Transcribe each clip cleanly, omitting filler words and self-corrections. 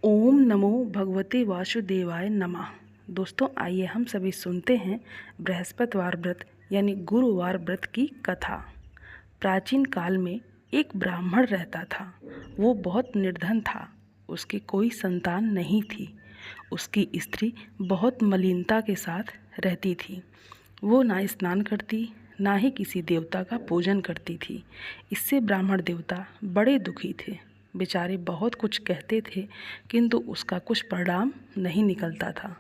ओम नमो भगवते वासुदेवाय नमः। दोस्तों, आइए हम सभी सुनते हैं बृहस्पतिवार व्रत यानी गुरुवार व्रत की कथा। प्राचीन काल में एक ब्राह्मण रहता था। वो बहुत निर्धन था। उसकी कोई संतान नहीं थी। उसकी स्त्री बहुत मलिनता के साथ रहती थी। वो ना स्नान करती, ना ही किसी देवता का पूजन करती थी। इससे ब्राह्मण देवता बड़े दुखी थे। बेचारे बहुत कुछ कहते थे, किंतु उसका कुछ परिणाम नहीं निकलता था।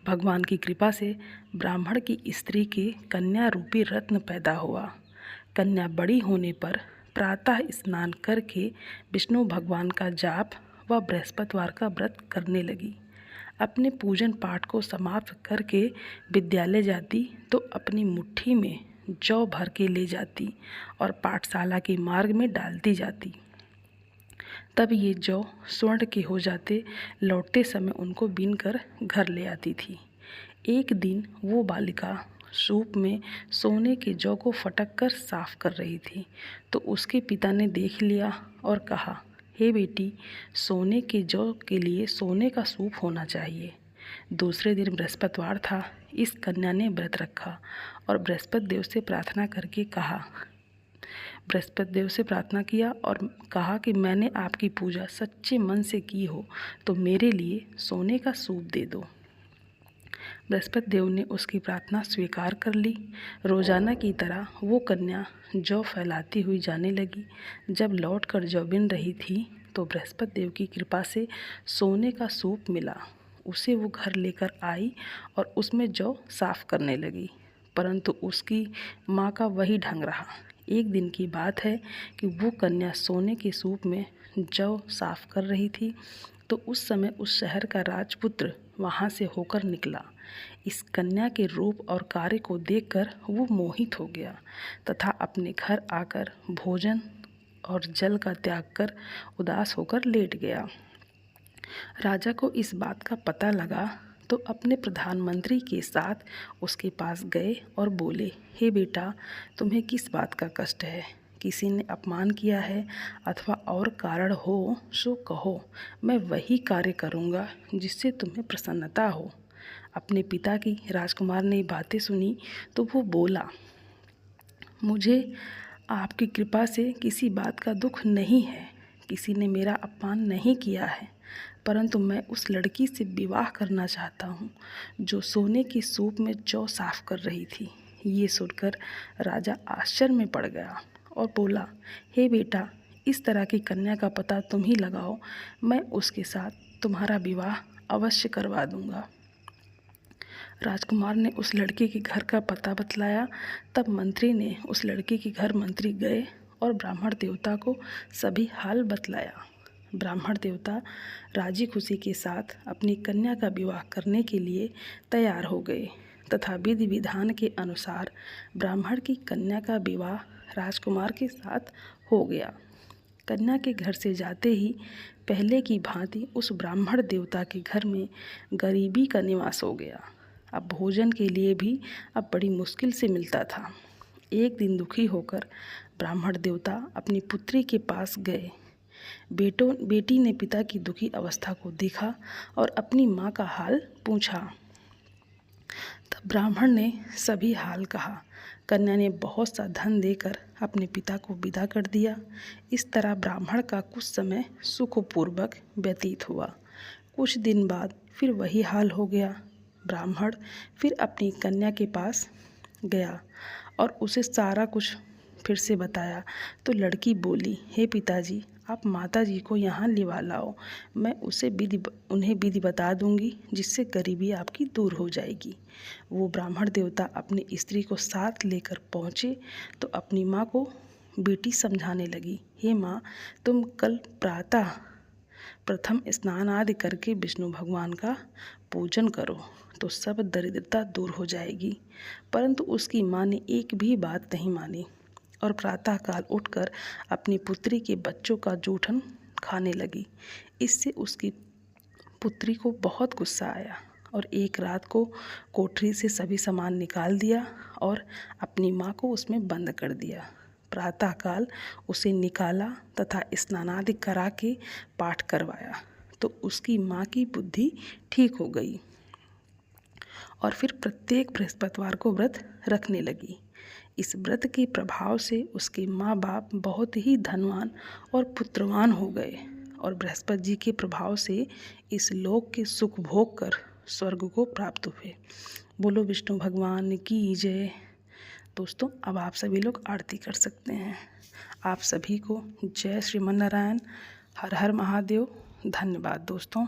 भगवान की कृपा से ब्राह्मण की स्त्री के कन्या रूपी रत्न पैदा हुआ। कन्या बड़ी होने पर प्रातः स्नान करके विष्णु भगवान का जाप व बृहस्पतिवार का व्रत करने लगी। अपने पूजन पाठ को समाप्त करके विद्यालय जाती तो अपनी मुट्ठी में जौ भर के ले जाती और पाठशाला के मार्ग में डालती जाती। तब ये जौ स्वर्ण के हो जाते। लौटते समय उनको बीनकर घर ले आती थी। एक दिन वो बालिका सूप में सोने के जौ को फटक कर साफ कर रही थी तो उसके पिता ने देख लिया और कहा, हे बेटी, सोने के जौ के लिए सोने का सूप होना चाहिए। दूसरे दिन बृहस्पतिवार था। इस कन्या ने व्रत रखा और बृहस्पति देव से प्रार्थना करके कहा बृहस्पति देव से प्रार्थना किया और कहा कि मैंने आपकी पूजा सच्चे मन से की हो तो मेरे लिए सोने का सूप दे दो। बृहस्पति देव ने उसकी प्रार्थना स्वीकार कर ली। रोजाना की तरह वो कन्या जौ फैलाती हुई जाने लगी। जब लौटकर जौ बिन रही थी तो बृहस्पति देव की कृपा से सोने का सूप मिला। उसे वो घर लेकर आई और उसमें जौ साफ करने लगी, परंतु उसकी माँ का वही ढंग रहा। एक दिन की बात है कि वो कन्या सोने के सूप में जौ साफ कर रही थी तो उस समय उस शहर का राजपुत्र वहाँ से होकर निकला। इस कन्या के रूप और कार्य को देखकर वो मोहित हो गया तथा अपने घर आकर भोजन और जल का त्याग कर उदास होकर लेट गया। राजा को इस बात का पता लगा तो अपने प्रधानमंत्री के साथ उसके पास गए और बोले, हे बेटा, तुम्हें किस बात का कष्ट है? किसी ने अपमान किया है अथवा और कारण हो सो कहो, मैं वही कार्य करूँगा जिससे तुम्हें प्रसन्नता हो। अपने पिता की राजकुमार ने बातें सुनी तो वो बोला, मुझे आपकी कृपा से किसी बात का दुख नहीं है। किसी ने मेरा अपमान नहीं किया है, परंतु मैं उस लड़की से विवाह करना चाहता हूँ जो सोने के सूप में जौ साफ कर रही थी। ये सुनकर राजा आश्चर्य में पड़ गया और बोला, हे बेटा, इस तरह की कन्या का पता तुम ही लगाओ, मैं उसके साथ तुम्हारा विवाह अवश्य करवा दूँगा। राजकुमार ने उस लड़के के घर का पता बतलाया। तब मंत्री ने उस लड़के के घर मंत्री गए और ब्राह्मण देवता को सभी हाल बतलाया। ब्राह्मण देवता राजी खुशी के साथ अपनी कन्या का विवाह करने के लिए तैयार हो गए तथा विधि विधान के अनुसार ब्राह्मण की कन्या का विवाह राजकुमार के साथ हो गया। कन्या के घर से जाते ही पहले की भांति उस ब्राह्मण देवता के घर में गरीबी का निवास हो गया। अब भोजन के लिए भी अब बड़ी मुश्किल से मिलता था। एक दिन दुखी होकर ब्राह्मण देवता अपनी पुत्री के पास गए। बेटी ने पिता की दुखी अवस्था को देखा और अपनी माँ का हाल पूछा। तब ब्राह्मण ने सभी हाल कहा। कन्या ने बहुत सा धन देकर अपने पिता को विदा कर दिया। इस तरह ब्राह्मण का कुछ समय सुखपूर्वक व्यतीत हुआ। कुछ दिन बाद फिर वही हाल हो गया। ब्राह्मण फिर अपनी कन्या के पास गया और उसे सारा कुछ फिर से बताया तो लड़की बोली, हे पिताजी, आप माताजी को यहाँ लिवा लाओ, मैं उन्हें विधि बता दूंगी जिससे गरीबी आपकी दूर हो जाएगी। वो ब्राह्मण देवता अपनी स्त्री को साथ लेकर पहुँचे तो अपनी माँ को बेटी समझाने लगी, हे माँ, तुम कल प्रातः प्रथम स्नान आदि करके विष्णु भगवान का पूजन करो तो सब दरिद्रता दूर हो जाएगी। परंतु उसकी माँ ने एक भी बात नहीं मानी और प्रातःकाल उठकर अपनी पुत्री के बच्चों का जूठन खाने लगी। इससे उसकी पुत्री को बहुत गुस्सा आया और एक रात को कोठरी से सभी सामान निकाल दिया और अपनी माँ को उसमें बंद कर दिया। प्रातःकाल उसे निकाला तथा स्नानादि करा के पाठ करवाया। तो उसकी माँ की बुद्धि ठीक हो गई और फिर प्रत्येक बृहस्पतिवार को व्रत रखने लगी। इस व्रत के प्रभाव से उसके माँ बाप बहुत ही धनवान और पुत्रवान हो गए और बृहस्पति जी के प्रभाव से इस लोक के सुख भोग कर स्वर्ग को प्राप्त हुए। बोलो विष्णु भगवान की जय। दोस्तों, अब आप सभी लोग आरती कर सकते हैं। आप सभी को जय श्रीमन नारायण। हर हर महादेव। धन्यवाद दोस्तों।